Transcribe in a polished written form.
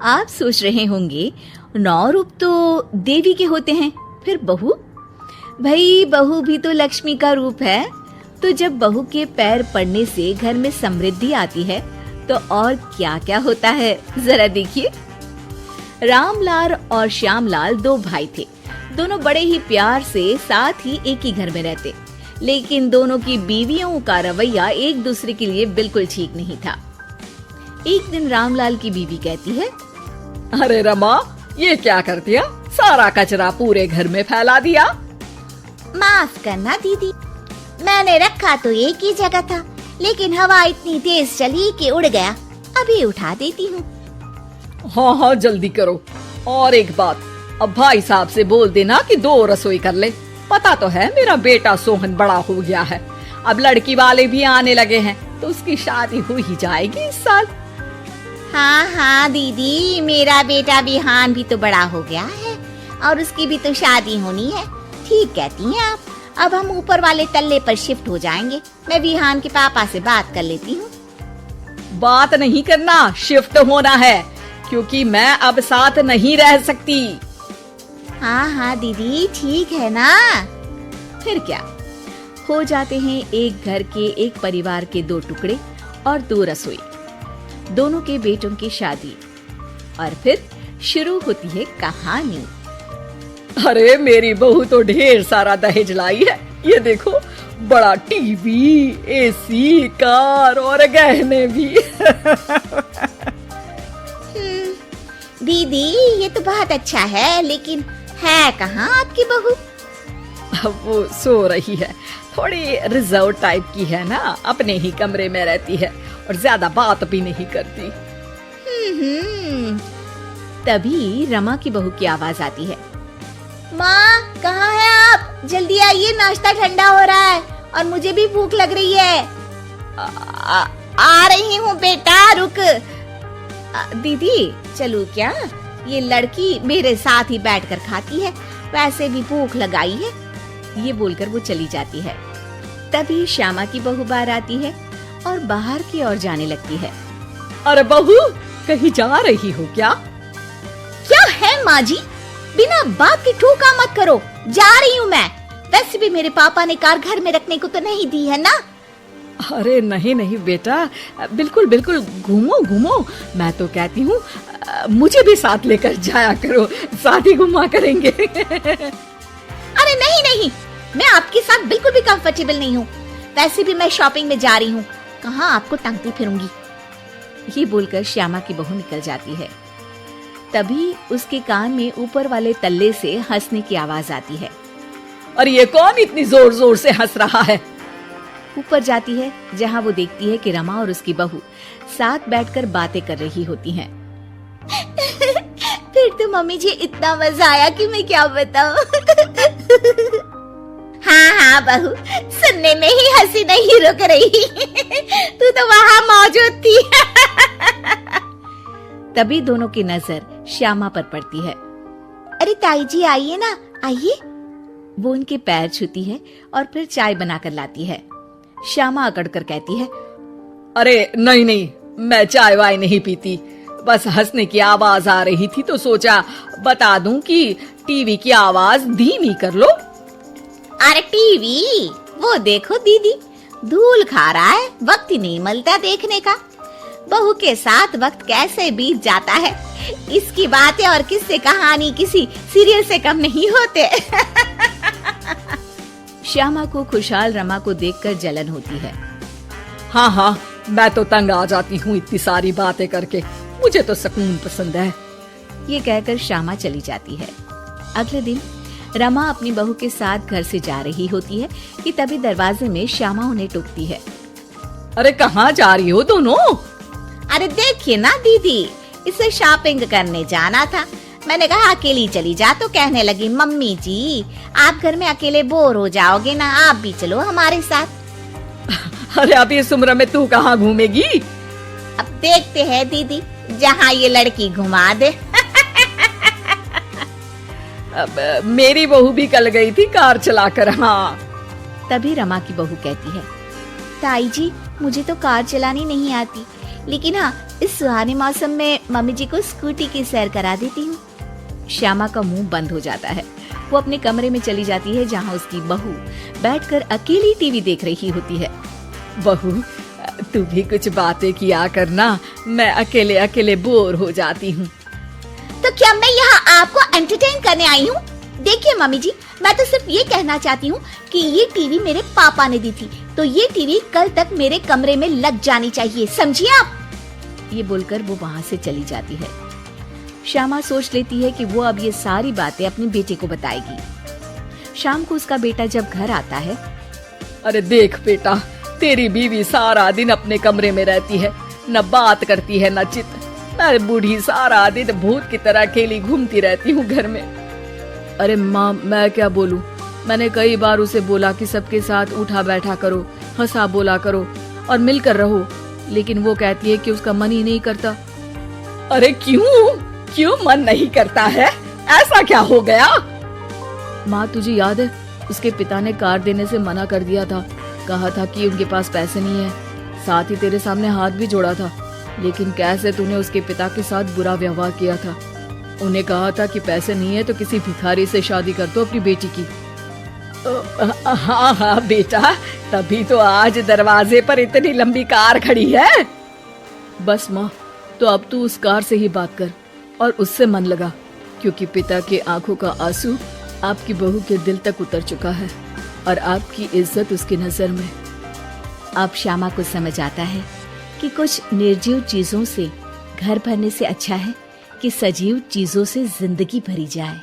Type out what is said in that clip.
आप सोच रहे होंगे 9 रूप तो देवी के होते हैं, फिर बहू? भाई बहू भी तो लक्ष्मी का रूप है। तो जब बहू के पैर पड़ने से घर में समृद्धि आती है तो और क्या क्या होता है, जरा देखिए। रामलाल और श्यामलाल 2 भाई थे। दोनों बड़े ही प्यार से साथ ही एक ही घर में रहते, लेकिन दोनों की बीवियों का रवैया एक दूसरे के लिए बिल्कुल ठीक नहीं था। एक दिन रामलाल की बीवी कहती है, अरे रमा, ये क्या कर दिया? सारा कचरा पूरे घर में फैला दिया। माफ करना दीदी, मैंने रखा तो एक ही जगह था, लेकिन हवा इतनी तेज चली कि उड़ गया। अभी उठा देती हूँ। हाँ हाँ जल्दी करो। और एक बात, अब भाई साहब से बोल देना कि 2 रसोई कर ले। पता तो है मेरा बेटा सोहन बड़ा हो गया है, अब लड़की वाले भी आने लगे हैं, तो उसकी शादी हो ही जाएगी इस साल। हाँ हाँ दीदी, मेरा बेटा विहान भी तो बड़ा हो गया है और उसकी भी तो शादी होनी है। ठीक कहती हैं आप। अब हम ऊपर वाले तल्ले पर शिफ्ट हो जाएंगे। मैं विहान के पापा से बात कर लेती हूँ। बात नहीं करना, शिफ्ट होना है, क्योंकि मैं अब साथ नहीं रह सकती। हाँ हाँ दीदी, ठीक है ना। फिर क्या, हो जाते हैं एक घर के एक परिवार के 2 टुकड़े और 2 रसोई, दोनों के बेटों की शादी। और फिर शुरू होती है कहानी। अरे मेरी बहू तो ढेर सारा दहेज लाई है। ये देखो, बड़ा टीवी, एसी, कार और गहने भी। दीदी ये तो बहुत अच्छा है, लेकिन है कहाँ आपकी बहू? अब वो सो रही है, थोड़ी रिजर्व टाइप की है ना, अपने ही कमरे में रहती है और ज्यादा बात भी नहीं करती। तभी रमा की बहू की आवाज आती है, माँ कहाँ है आप? जल्दी आइए, नाश्ता ठंडा हो रहा है और मुझे भी भूख लग रही है। आ रही हूँ बेटा, रुक। दीदी चलूं क्या? ये लड़की मेरे साथ ही बैठकर खाती है, वैसे भी भूख लगाई है। ये बोलकर वो चली जाती है। तभी श्यामा की बहू बाहर आती है और बाहर की ओर जाने लगती है। अरे बहू, कहीं जा रही हो क्या? क्या है माँ जी, बिना बात के ठोका मत करो। जा रही हूँ मैं। वैसे भी मेरे पापा ने कार घर में रखने को तो नहीं दी है ना। अरे नहीं नहीं बेटा, बिल्कुल बिल्कुल, घूमो घूमो। मैं तो कहती हूँ मुझे भी साथ लेकर जाया करो, साथ ही घुमा करेंगे। अरे नहीं नहीं, मैं आपके साथ बिल्कुल भी कंफर्टेबल नहीं हूँ। वैसे भी मैं शॉपिंग में जा रही हूँ, कहाँ आपको टांगती फिरूंगी। ये बोलकर श्यामा की बहू निकल जाती है। तभी उसके कान में ऊपर वाले तल्ले से हंसने की आवाज आती है। अरे ये कौन इतनी जोर जोर से हंस रहा है? ऊपर जाती है, जहाँ वो देखती है कि रमा और उसकी बहू साथ बैठकर बातें कर रही होती हैं। फिर तो मम्मी जी इतना मजा आया कि मैं क्या बताऊं। हाँ हाँ बहू, सुनने में ही हंसी नहीं रुक रही। तू तो वहाँ मौजूद थी। तभी दोनों की नजर श्यामा पर पड़ती है। अरे ताई जी आइए ना, आइए। वो उनके पैर छूती है और फिर चाय बनाकर लाती है। श्यामा अकड़कर कहती है, अरे नहीं नहीं, मैं चाय वाय नहीं पीती, बस हंसने की आवाज आ रही थी तो सोचा बता दूं कि टीवी की आवाज धीमी कर लो। अरे टीवी, वो देखो दीदी, धूल खा रहा है, वक्त ही नहीं मिलता देखने का। बहू के साथ वक्त कैसे बीत जाता है, इसकी बातें और किस्से कहानी किसी सीरियल से कम नहीं होते। श्यामा को खुशहाल रमा को देखकर जलन होती है। हाँ हाँ, मैं तो तंग आ जाती हूँ इतनी सारी बातें करके, मुझे तो सुकून पसंद है। ये कहकर श्यामा चली जाती है। अगले दिन रमा अपनी बहू के साथ घर से जा रही होती है कि तभी दरवाजे में श्यामा उन्हें टोकती है। अरे कहाँ जा रही हो दोनों? अरे देखिए ना दीदी, इसे शॉपिंग करने जाना था। मैंने कहा अकेली चली जा, तो कहने लगी मम्मी जी आप घर में अकेले बोर हो जाओगे ना, आप भी चलो हमारे साथ। अरे अब इस उम्र में तू कहाँ घूमेगी? अब देखते हैं दीदी, जहाँ ये लड़की घुमा दे। अब मेरी बहू भी कल गई थी कार चलाकर। हाँ। तभी रमा की बहू कहती है, ताई जी मुझे तो कार चलानी नहीं आती, लेकिन हाँ, इस सुहाने मौसम में मम्मी जी को स्कूटी की सैर करा देती हूँ। श्यामा का मुंह बंद हो जाता है। वो अपने कमरे में चली जाती है जहाँ उसकी बहू बैठकर अकेली टीवी देख रही होती है। बहू, तू भी कुछ बातें किया करना, मैं अकेले अकेले बोर हो जाती हूँ। तो क्या मैं यहाँ आपको एंटरटेन करने आई हूँ? देखिए मम्मी जी, मैं तो सिर्फ ये कहना चाहती हूँ कि ये टीवी मेरे पापा ने दी थी, तो ये टीवी कल तक मेरे कमरे में लग जानी चाहिए, समझिए आप? ये बोलकर वो वहाँ से चली जाती है। श्यामा सोच लेती है कि वो अब ये सारी बातें अपने बेटे को बताएगी। शाम को उसका बेटा जब घर आता है। अरे देख बेटा, तेरी बीवी सारा दिन अपने कमरे में रहती है, न बात करती है न चित। मैं बूढ़ी सारा दिन भूत की तरह अकेली घूमती रहती हूँ घर में। अरे माँ, मैं क्या बोलूं? मैंने कई बार उसे बोला कि सबके साथ उठा बैठा करो, हंसा बोला करो और मिलकर रहो, लेकिन वो कहती है कि उसका मन ही नहीं करता। अरे क्यों मन नहीं करता है? ऐसा क्या हो गया? माँ, तुझे याद है उसके पिता ने कार देने से मना कर दिया था। कहा था कि उनके पास पैसे नहीं है, साथ ही तेरे सामने हाथ भी जोड़ा था। लेकिन कैसे तूने उसके पिता के साथ बुरा व्यवहार किया था। उन्हें कहा था कि पैसे नहीं है तो किसी भिखारी से शादी कर दो अपनी बेटी की। हाँ बेटा, तभी तो आज दरवाजे पर इतनी लंबी कार खड़ी है। बस माँ, तो अब तू उस कार से ही बात कर और उससे मन लगा, क्योंकि पिता के आंखों का आंसू आपकी बहू के दिल तक उतर चुका है और आपकी इज्जत उसकी नजर में। अब श्यामा को समझ आता है कि कुछ निर्जीव चीजों से घर भरने से अच्छा है कि सजीव चीजों से जिंदगी भरी जाए।